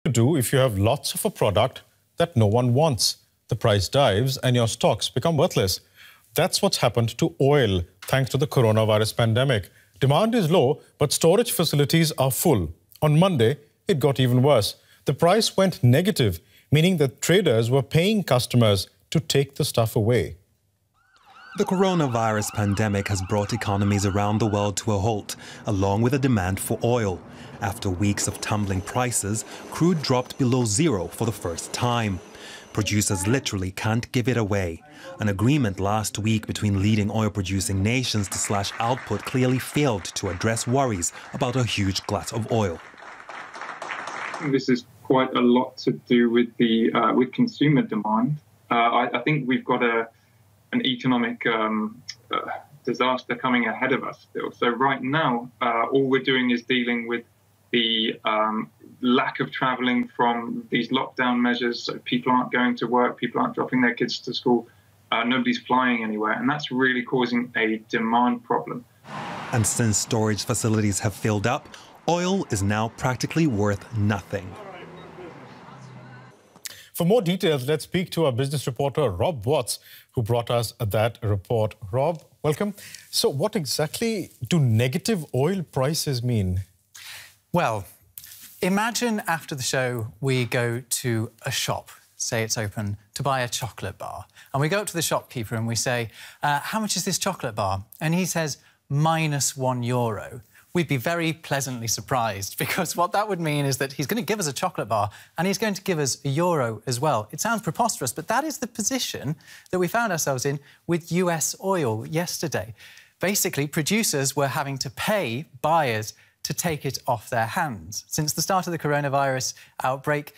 to do if you have lots of a product that no one wants? The price dives and your stocks become worthless. That's what's happened to oil thanks to the coronavirus pandemic. Demand is low, but storage facilities are full. On Monday, it got even worse. The price went negative, meaning that traders were paying customers to take the stuff away. The coronavirus pandemic has brought economies around the world to a halt, along with a demand for oil. After weeks of tumbling prices, crude dropped below zero for the first time. Producers literally can't give it away. An agreement last week between leading oil-producing nations to slash output clearly failed to address worries about a huge glut of oil. This is quite a lot to do with the with consumer demand. I think we've got an economic disaster coming ahead of us still. So right now, all we're doing is dealing with the lack of travelling from these lockdown measures. So people aren't going to work, people aren't dropping their kids to school, nobody's flying anywhere, and that's really causing a demand problem. And since storage facilities have filled up, oil is now practically worth nothing. For more details, let's speak to our business reporter, Rob Watts, who brought us that report. Rob, welcome. So what exactly do negative oil prices mean? Well, imagine after the show we go to a shop, say it's open, to buy a chocolate bar. And we go up to the shopkeeper and we say, how much is this chocolate bar? And he says, -€1. We'd be very pleasantly surprised, because what that would mean is that he's going to give us a chocolate bar and he's going to give us €1 as well. It sounds preposterous, but that is the position that we found ourselves in with US oil yesterday. Basically, producers were having to pay buyers to take it off their hands. Since the start of the coronavirus outbreak,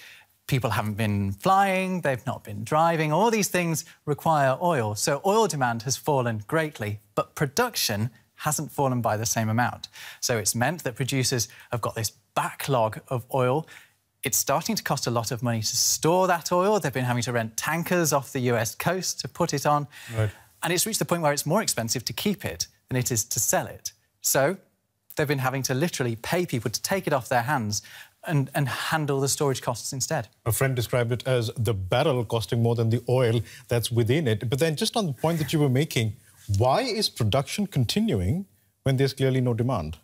people haven't been flying, they've not been driving. All these things require oil. So oil demand has fallen greatly, but production hasn't fallen by the same amount. So it's meant that producers have got this backlog of oil. It's starting to cost a lot of money to store that oil. They've been having to rent tankers off the US coast to put it on. Right. And it's reached the point where it's more expensive to keep it than it is to sell it. So they've been having to literally pay people to take it off their hands and handle the storage costs instead. A friend described it as the barrel costing more than the oil that's within it. But then just on the point that you were making, why is production continuing when there's clearly no demand?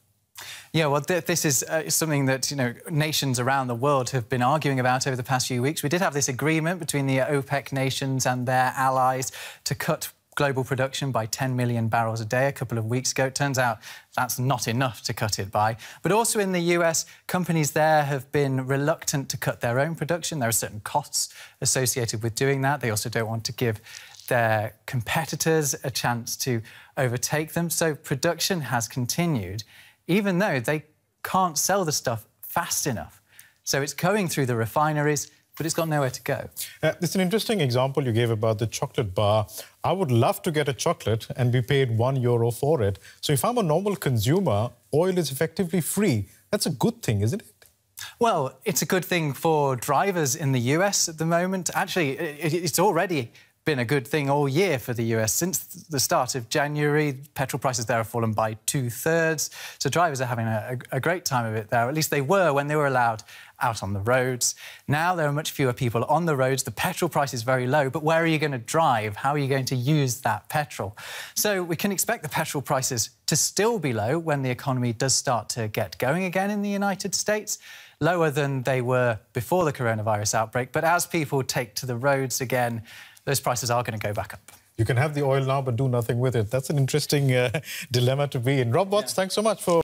Yeah, well, this is something that, nations around the world have been arguing about over the past few weeks. We did have this agreement between the OPEC nations and their allies to cut global production by 10 million barrels a day a couple of weeks ago. It turns out that's not enough to cut it by. But also in the US, companies there have been reluctant to cut their own production. There are certain costs associated with doing that. They also don't want to give their competitors a chance to overtake them. So production has continued, even though they can't sell the stuff fast enough. So it's going through the refineries, but it's got nowhere to go. It's an interesting example you gave about the chocolate bar. I would love to get a chocolate and be paid €1 for it. So if I'm a normal consumer, oil is effectively free. That's a good thing, isn't it? Well, it's a good thing for drivers in the US at the moment. Actually, it's already been a good thing all year for the US. Since the start of January, petrol prices there have fallen by 2/3. So drivers are having a great time of it there. At least they were when they were allowed out on the roads. Now there are much fewer people on the roads. The petrol price is very low, but where are you going to drive? How are you going to use that petrol? So we can expect the petrol prices to still be low when the economy does start to get going again in the United States. Lower than they were before the coronavirus outbreak. But as people take to the roads again, those prices are going to go back up. You can have the oil now, but do nothing with it. That's an interesting dilemma to be in. Rob Watts, thanks so much for